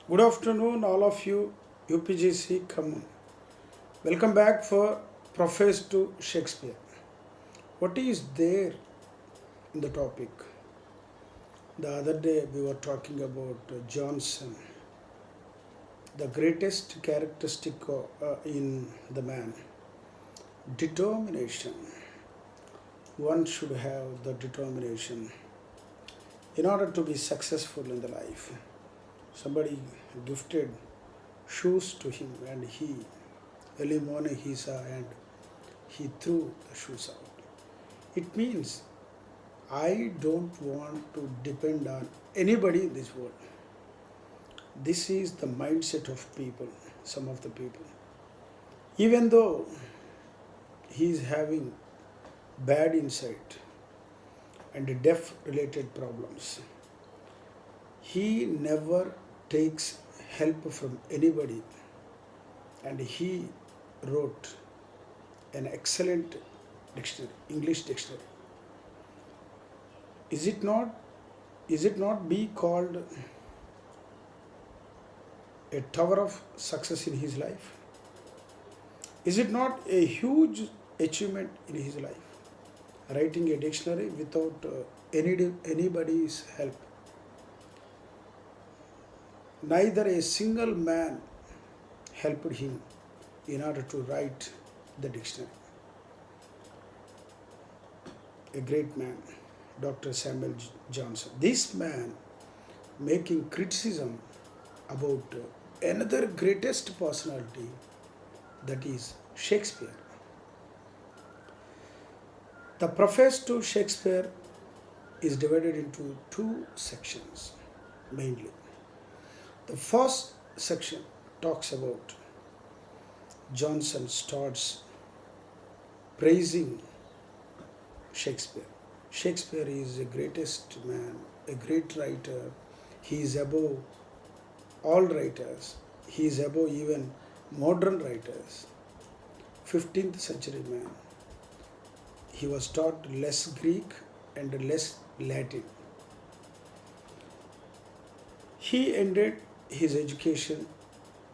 Good afternoon, all of you, UPGC Common. Welcome back for Preface to Shakespeare. What is there in the topic? The other day we were talking about Johnson, the greatest characteristic in the man, determination. One should have the determination in order to be successful in the life. Somebody gifted shoes to him and he early morning he saw and he threw the shoes out. It means I don't want to depend on anybody in this world. This is the mindset of people, some of the people. Even though he is having bad insight and deaf related problems, he never takes help from anybody, and he wrote an excellent dictionary, English dictionary. Is it not be called a tower of success in his life? Is it not a huge achievement in his life? Writing a dictionary without anybody's help. Neither a single man helped him in order to write the dictionary. A great man, Dr. Samuel Johnson. This man making criticism about another greatest personality, that is Shakespeare. The preface to Shakespeare is divided into two sections mainly. The first section talks about Johnson starts praising Shakespeare. Shakespeare is the greatest man, a great writer. He is above all writers. He is above even modern writers. 15th century man. He was taught less Greek and less Latin. He ended his education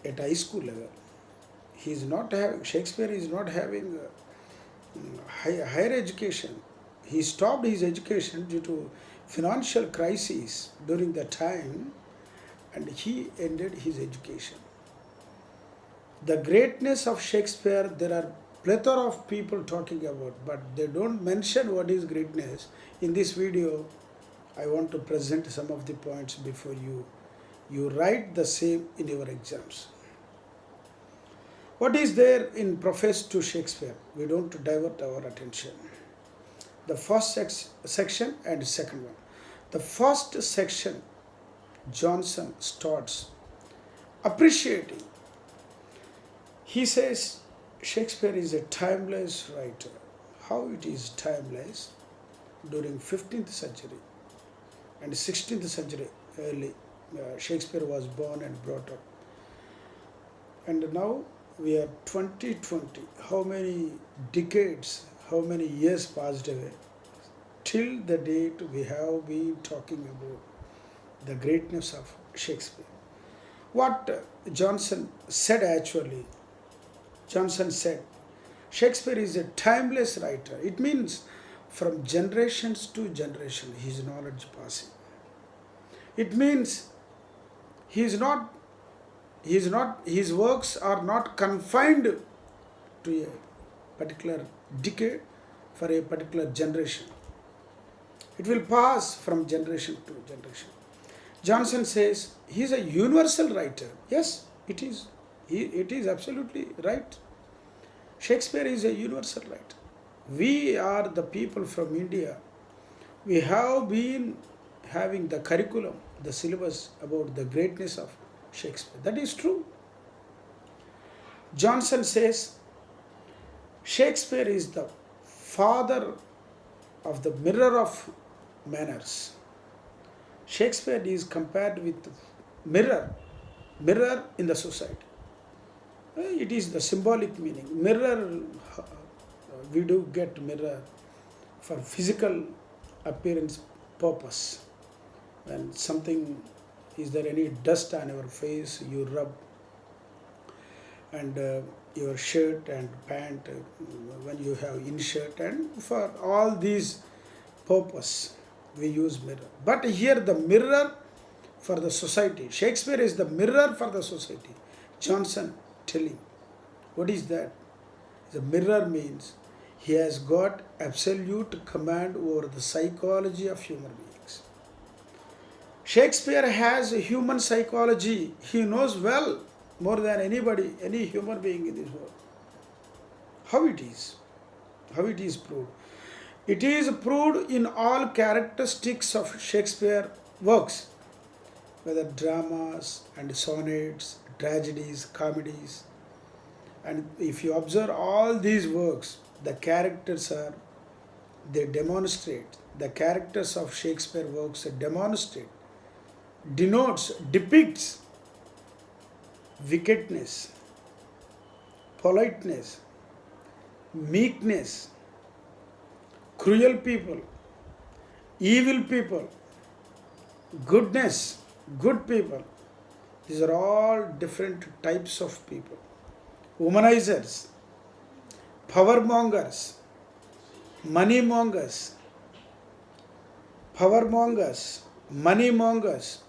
at high school level. Shakespeare is not having higher education. He stopped his education due to financial crisis during that time, and he ended his education. The greatness of Shakespeare, there are plethora of people talking about, but they don't mention what is greatness. In this video, I want to present some of the points before you write the same in your exams. What is there in Preface to Shakespeare? We don't divert our attention. The first section and second one. The first section, Johnson starts appreciating. He says Shakespeare is a timeless writer. How it is timeless? During 15th century and 16th century early, Shakespeare was born and brought up. And now we are 2020. How many decades, how many years passed away? Till the date we have been talking about the greatness of Shakespeare. What Johnson said actually, Johnson said, Shakespeare is a timeless writer. It means from generations to generation his knowledge passing. It means his works are not confined to a particular decade for a particular generation. It will pass from generation to generation. Johnson says he is a universal writer. Yes, it is. It is absolutely right. Shakespeare is a universal writer. We are the people from India. We have been having the curriculum, the syllabus about the greatness of Shakespeare. That is true. Johnson says Shakespeare is the father of the mirror of manners. Shakespeare is compared with mirror in the society. It is the symbolic meaning. Mirror, we do get mirror for physical appearance purpose. When something Is there any dust on your face? You rub and your shirt and pant when you have in shirt, and for all these purpose we use mirror. But here the mirror for the society. Shakespeare is the mirror for the society. Johnson telling. What is that? The mirror means he has got absolute command over the psychology of human beings. Shakespeare has a human psychology. He knows well more than anybody, any human being in this world. How it is? How it is proved? It is proved in all characteristics of Shakespeare works, whether dramas and sonnets, tragedies, comedies. And if you observe all these works, the characters are, they demonstrate, the characters of Shakespeare works demonstrate, denotes, depicts wickedness, politeness, meekness, cruel people, evil people, goodness, good people. These are all different types of people. Womanizers, powermongers, moneymongers, powermongers, moneymongers,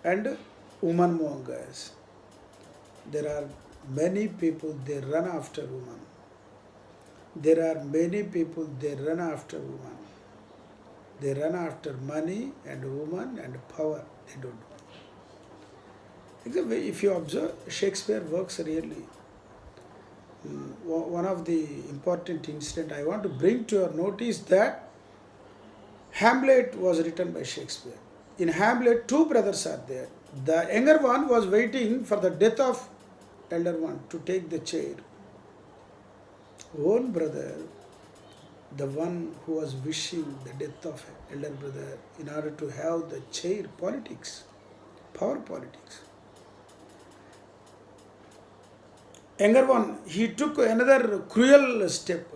and womanmongers. There are many people, they run after women. There are many people, they run after women. They run after money and woman and power. They don't do. If you observe, Shakespeare works really. One of the important incident I want to bring to your notice that Hamlet was written by Shakespeare. In Hamlet, two brothers are there. The younger one was waiting for the death of elder one to take the chair. One brother, the one who was wishing the death of elder brother in order to have the chair, politics, power politics. Younger one, he took another cruel step.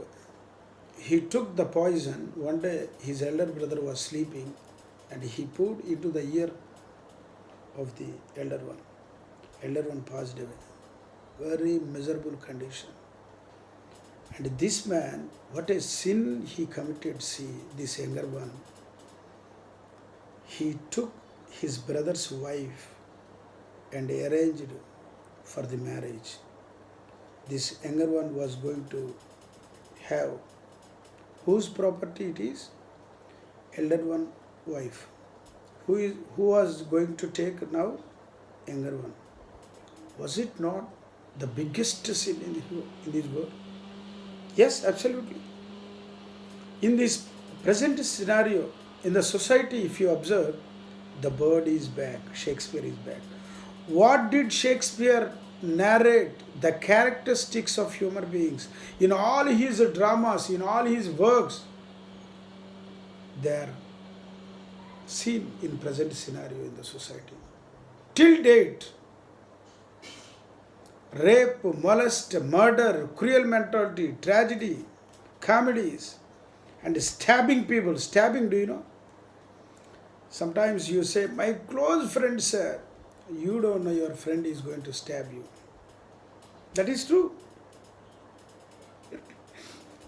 He took the poison. One day his elder brother was sleeping and he put into the ear of the elder one. Elder one passed away. Very miserable condition. And this man, what a sin he committed, see, this younger one. He took his brother's wife and arranged for the marriage. This younger one was going to have whose property it is? Elder one wife. Who was going to take now? Younger one. Was it not the biggest sin in this world? Yes, absolutely. In this present scenario, in the society, if you observe, the bird is back, Shakespeare is back. What did Shakespeare narrate? The characteristics of human beings. In all his dramas, in all his works, they are seen in present scenario in the society. Till date, rape, molest, murder, cruel mentality, tragedy, comedies, and stabbing people. Stabbing, do you know? Sometimes you say, my close friend, sir, you don't know your friend is going to stab you. That is true.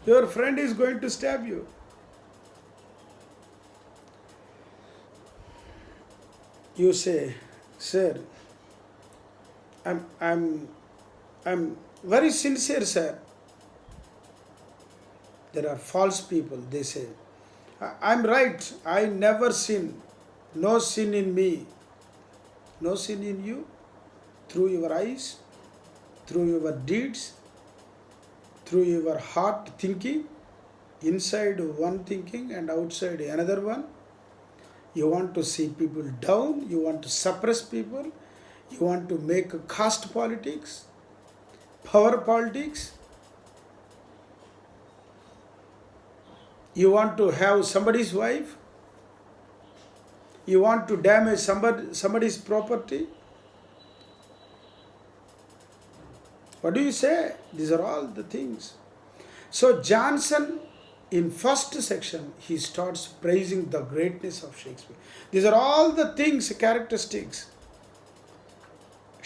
Your friend is going to stab you. You say, sir, I'm very sincere, sir. There are false people, they say. I'm right, I never sin. No sin in me. No sin in you. Through your eyes, through your deeds, through your heart thinking, inside one thinking and outside another one. You want to see people down, you want to suppress people, you want to make caste politics, power politics. You want to have somebody's wife. You want to damage somebody's property. What do you say? These are all the things. So Johnson, in first section, he starts praising the greatness of Shakespeare. These are all the things, characteristics.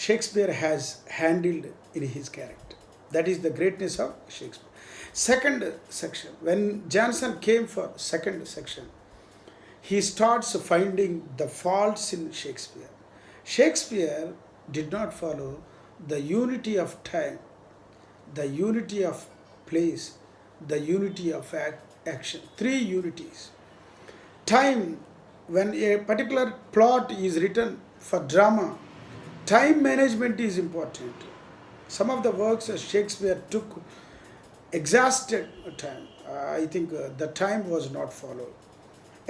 Shakespeare has handled in his character. That is the greatness of Shakespeare. Second section, when Johnson came for second section, he starts finding the faults in Shakespeare. Shakespeare did not follow the unity of time, the unity of place, the unity of action. Three unities. Time, when a particular plot is written for drama, time management is important. Some of the works of Shakespeare took exhausted time. I think the time was not followed.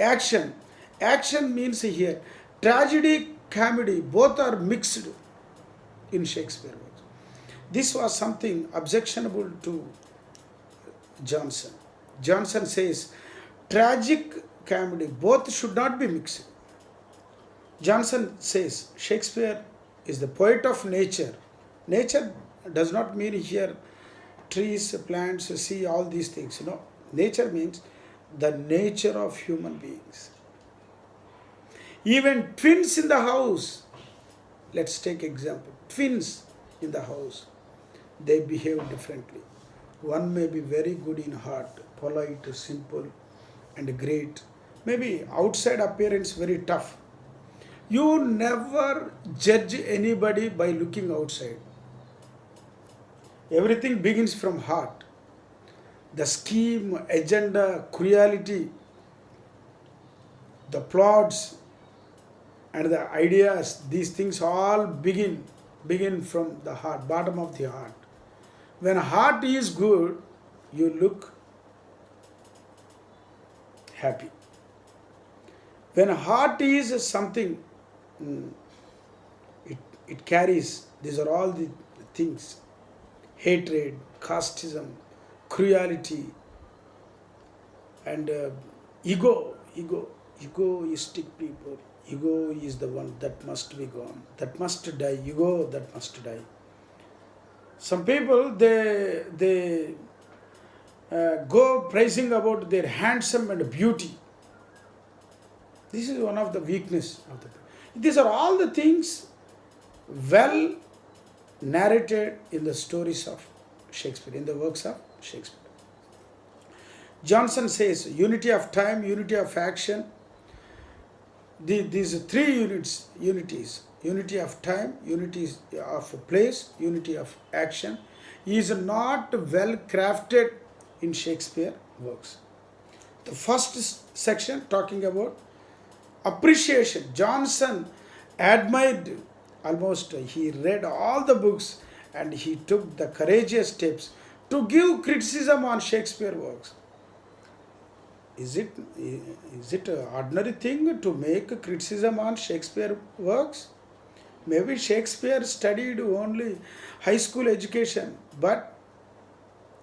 Action. Action means here tragedy, comedy, both are mixed in Shakespeare works. This was something objectionable to Johnson. Johnson says tragic, comedy, both should not be mixed. Johnson says Shakespeare is the poet of nature. Nature does not mean here trees, plants, sea, all these things. No. Nature means the nature of human beings. Even twins in the house. Let's take example. Twins in the house. They behave differently. One may be very good in heart, polite, simple, and great. Maybe outside appearance very tough. You never judge anybody by looking outside. Everything begins from heart. The scheme, agenda, cruelty, the plots, and the ideas, these things all begin from the heart, bottom of the heart. When heart is good, you look happy. When heart is something, it carries, these are all the things, hatred, casteism, cruelty, and egoistic people. Ego is the one that must be gone, that must die. Ego that must die. Some people they go praising about their handsome and beauty. This is one of the weakness of the people. These are all the things well narrated in the stories of Shakespeare, in the works of Shakespeare. Johnson says unity of time, unity of action. These three unities, unity of time, unity of place, unity of action, is not well crafted in Shakespeare works. The first section talking about appreciation. Johnson admired, almost he read all the books and he took the courageous steps to give criticism on Shakespeare works. Is it an ordinary thing to make criticism on Shakespeare works? Maybe Shakespeare studied only high school education, but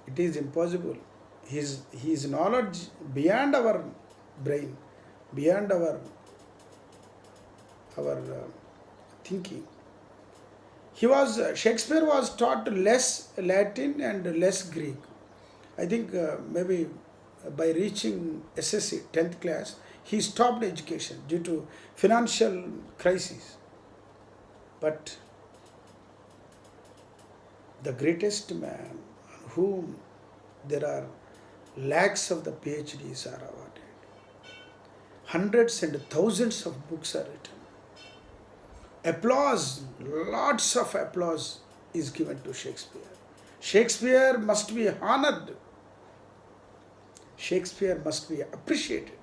it is impossible. His knowledge beyond our brain, beyond our thinking. Shakespeare was taught less Latin and less Greek. I think maybe by reaching SSC 10th class, he stopped education due to financial crisis. But the greatest man on whom there are lakhs of the PhDs are awarded, hundreds and thousands of books are written. Applause, lots of applause is given to Shakespeare. Shakespeare must be honored. Shakespeare must be appreciated.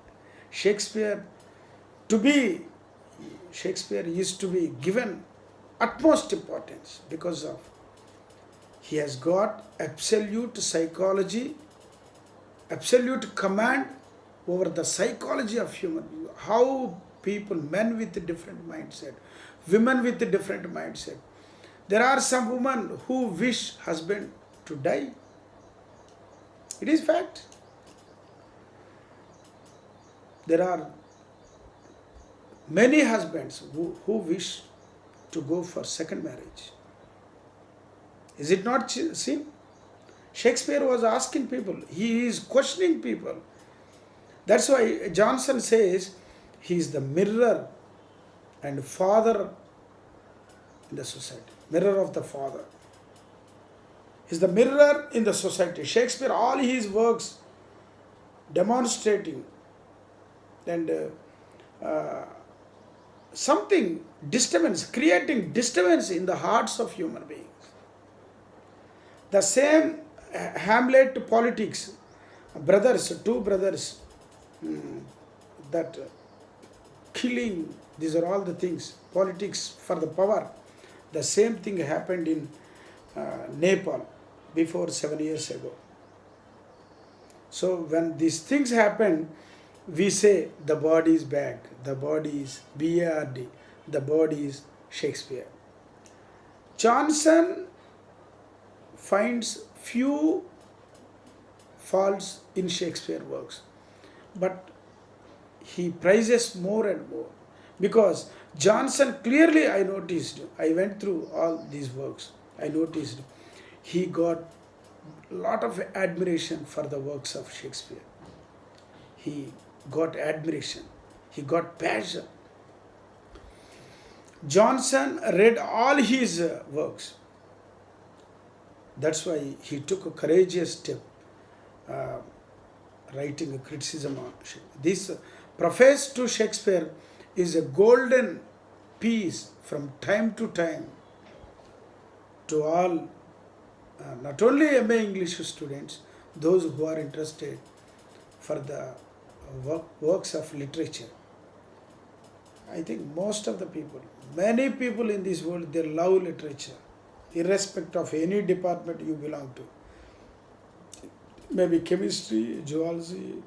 Shakespeare is to be given utmost importance because of he has got absolute psychology, absolute command over the psychology of human being. How people, men with a different mindset, women with a different mindset. There are some women who wish husband to die. It is fact. There are many husbands who wish to go for second marriage. Is it not sin? Shakespeare was asking people. He is questioning people. That's why Johnson says he is the mirror and father in the society. Mirror of the father. He is the mirror in the society. Shakespeare, all his works demonstrating and something disturbance, creating disturbance in the hearts of human beings. The same Hamlet politics, two brothers, that killing, these are all the things, politics for the power. The same thing happened in Nepal before 7 years ago. So when these things happen, we say the body is back, the body is BARD, the body is Shakespeare. Johnson finds few faults in Shakespeare works, but he praises more and more, because Johnson clearly, I noticed, I went through all these works, I noticed he got a lot of admiration for the works of Shakespeare. He got admiration, he got passion. Johnson read all his works. That's why he took a courageous step, writing a criticism on Shakespeare. This Preface to Shakespeare is a golden piece from time to time to all, not only MA English students, those who are interested for the works of literature. I think most of the people, many people in this world, they love literature, irrespective of any department you belong to. Maybe chemistry, zoology,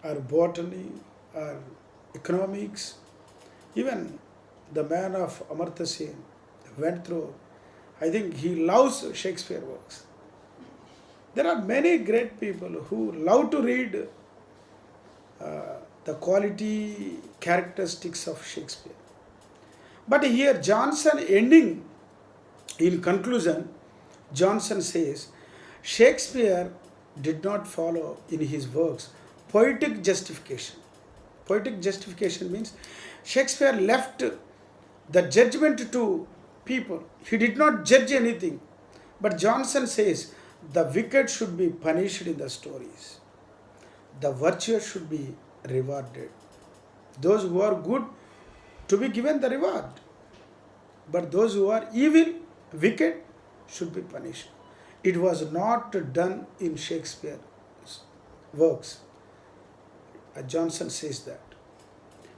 or botany, or economics. Even the man of Amartya Sen went through, I think he loves Shakespeare works. There are many great people who love to read the quality characteristics of Shakespeare. But here Johnson ending, in conclusion, Johnson says, Shakespeare did not follow in his works poetic justification. Poetic justification means Shakespeare left the judgment to people. He did not judge anything. But Johnson says the wicked should be punished in the stories. The virtuous should be rewarded. Those who are good to be given the reward. But those who are evil, wicked, should be punished. It was not done in Shakespeare's works. Johnson says that.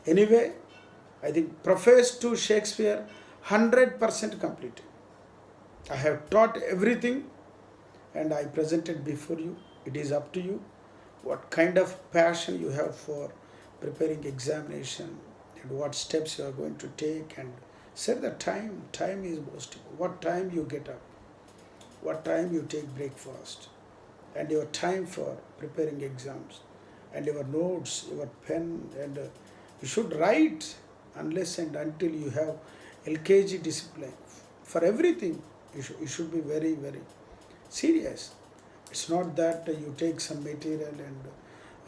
Anyway, I think Preface to Shakespeare 100% completed. I have taught everything and I presented before you. It is up to you what kind of passion you have for preparing examination and what steps you are going to take, and set the time. Time is most important. What time you get up, what time you take breakfast, and your time for preparing exams, and your notes, your pen, and you should write unless and until you have LKG discipline. For everything, you should be very, very serious. It's not that you take some material and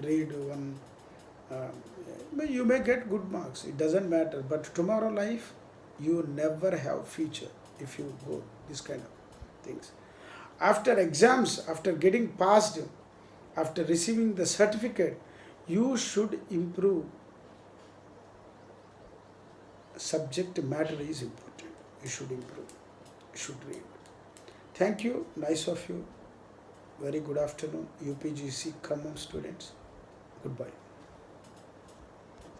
read one. You may get good marks. It doesn't matter. But tomorrow life, you never have future if you go this kind of things. After exams, after getting passed, after receiving the certificate, you should improve. Subject matter is important. You should improve. You should read. Thank you. Nice of you. Very good afternoon. UPGC common students. Goodbye.